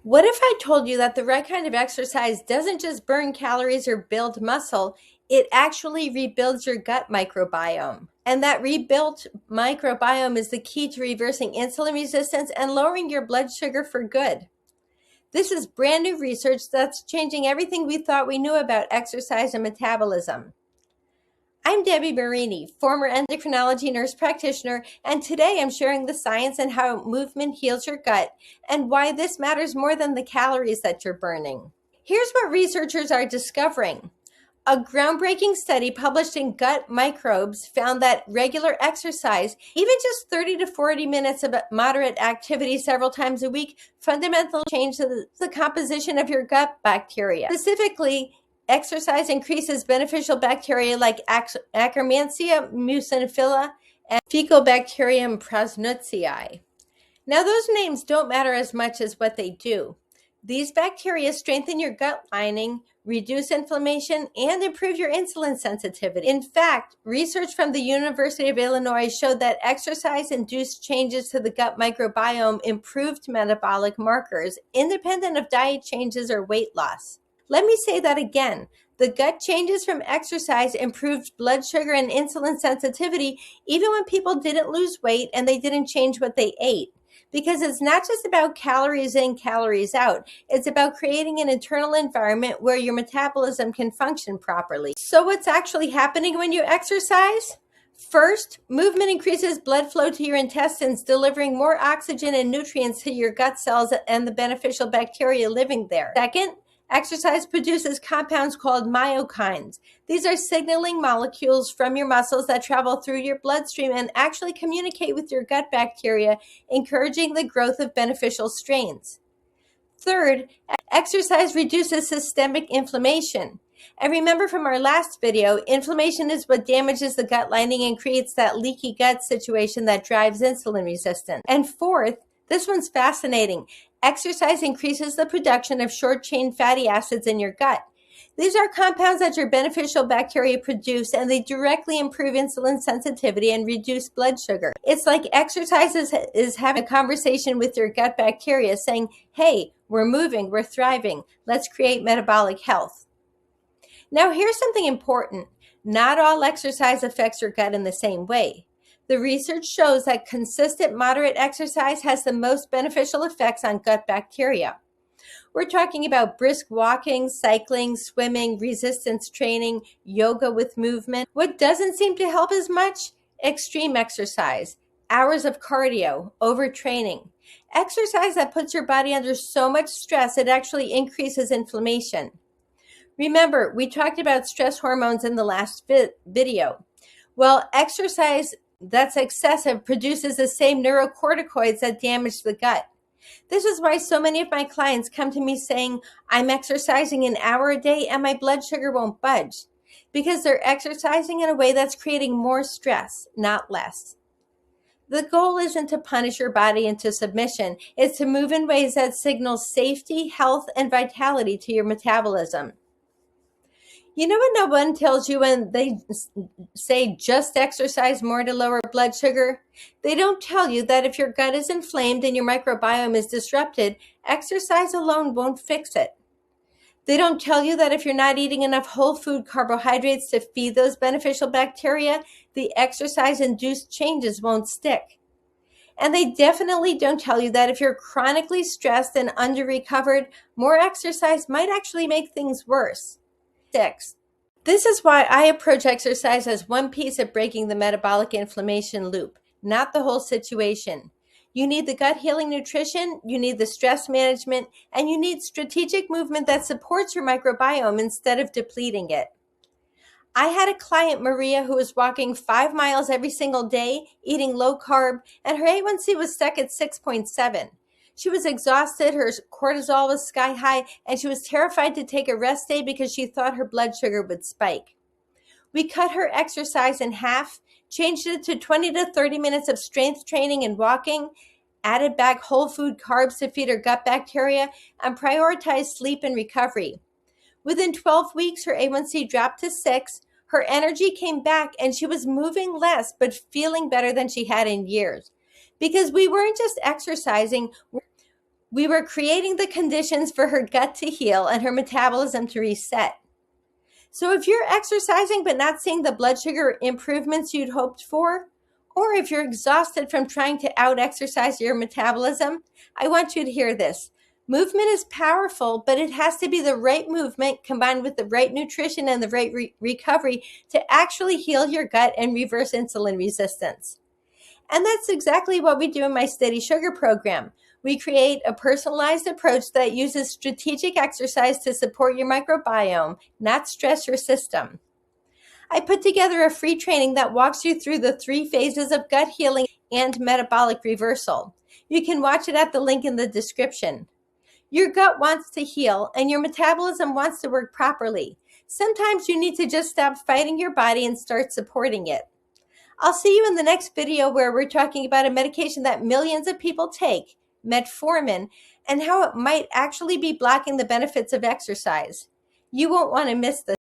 What if I told you that the right kind of exercise doesn't just burn calories or build muscle, it actually rebuilds your gut microbiome? And that rebuilt microbiome is the key to reversing insulin resistance and lowering your blood sugar for good. This is brand new research that's changing everything we thought we knew about exercise and metabolism. I'm Debbie Marini, former endocrinology nurse practitioner, and today I'm sharing the science and how movement heals your gut and why this matters more than the calories that you're burning. Here's what researchers are discovering. A groundbreaking study published in Gut Microbes found that regular exercise, even just 30 to 40 minutes of moderate activity several times a week, fundamentally changes the composition of your gut bacteria. Specifically, exercise increases beneficial bacteria like Akkermansia muciniphila and Faecobacterium prausnitzii. Now, those names don't matter as much as what they do. These bacteria strengthen your gut lining, reduce inflammation, and improve your insulin sensitivity. In fact, research from the University of Illinois showed that exercise-induced changes to the gut microbiome improved metabolic markers, independent of diet changes or weight loss. Let me say that again. The gut changes from exercise improved blood sugar and insulin sensitivity, even when people didn't lose weight and they didn't change what they ate. Because it's not just about calories in, calories out. It's about creating an internal environment where your metabolism can function properly. So what's actually happening when you exercise? First, movement increases blood flow to your intestines, delivering more oxygen and nutrients to your gut cells and the beneficial bacteria living there. Second, exercise produces compounds called myokines. These are signaling molecules from your muscles that travel through your bloodstream and actually communicate with your gut bacteria, encouraging the growth of beneficial strains. Third, exercise reduces systemic inflammation. And remember from our last video, inflammation is what damages the gut lining and creates that leaky gut situation that drives insulin resistance. And fourth, this one's fascinating. Exercise increases the production of short-chain fatty acids in your gut. These are compounds that your beneficial bacteria produce, and they directly improve insulin sensitivity and reduce blood sugar. It's like exercise is having a conversation with your gut bacteria saying, hey, we're moving, we're thriving, let's create metabolic health. Now, here's something important. Not all exercise affects your gut in the same way. The research shows that consistent moderate exercise has the most beneficial effects on gut bacteria. We're talking about brisk walking, cycling, swimming, resistance training, yoga with movement. What doesn't seem to help as much? Extreme exercise, hours of cardio, overtraining. Exercise that puts your body under so much stress it actually increases inflammation. Remember, we talked about stress hormones in the last video. Well, exercise that's excessive produces the same neurocorticoids that damage the gut. This is why so many of my clients come to me saying, I'm exercising an hour a day and my blood sugar won't budge, because they're exercising in a way that's creating more stress, not less. The goal isn't to punish your body into submission. It's to move in ways that signal safety, health, and vitality to your metabolism. You know what no one tells you when they say just exercise more to lower blood sugar? They don't tell you that if your gut is inflamed and your microbiome is disrupted, exercise alone won't fix it. They don't tell you that if you're not eating enough whole food carbohydrates to feed those beneficial bacteria, the exercise-induced changes won't stick. And they definitely don't tell you that if you're chronically stressed and under-recovered, more exercise might actually make things worse. This is why I approach exercise as one piece of breaking the metabolic inflammation loop, not the whole situation. You need the gut healing nutrition, you need the stress management, and you need strategic movement that supports your microbiome instead of depleting it. I had a client, Maria, who was walking 5 miles every single day, eating low carb, and her A1C was stuck at 6.7. She was exhausted, her cortisol was sky high, and she was terrified to take a rest day because she thought her blood sugar would spike. We cut her exercise in half, changed it to 20 to 30 minutes of strength training and walking, added back whole food carbs to feed her gut bacteria, and prioritized sleep and recovery. Within 12 weeks, her A1C dropped to 6, her energy came back, and she was moving less but feeling better than she had in years. Because we weren't just exercising, We were creating the conditions for her gut to heal and her metabolism to reset. So if you're exercising but not seeing the blood sugar improvements you'd hoped for, or if you're exhausted from trying to out-exercise your metabolism, I want you to hear this. Movement is powerful, but it has to be the right movement combined with the right nutrition and the right recovery to actually heal your gut and reverse insulin resistance. And that's exactly what we do in my Steady Sugar program. We create a personalized approach that uses strategic exercise to support your microbiome, not stress your system. I put together a free training that walks you through the 3 phases of gut healing and metabolic reversal. You can watch it at the link in the description. Your gut wants to heal and your metabolism wants to work properly. Sometimes you need to just stop fighting your body and start supporting it. I'll see you in the next video where we're talking about a medication that millions of people take, metformin, and how it might actually be blocking the benefits of exercise. You won't want to miss this.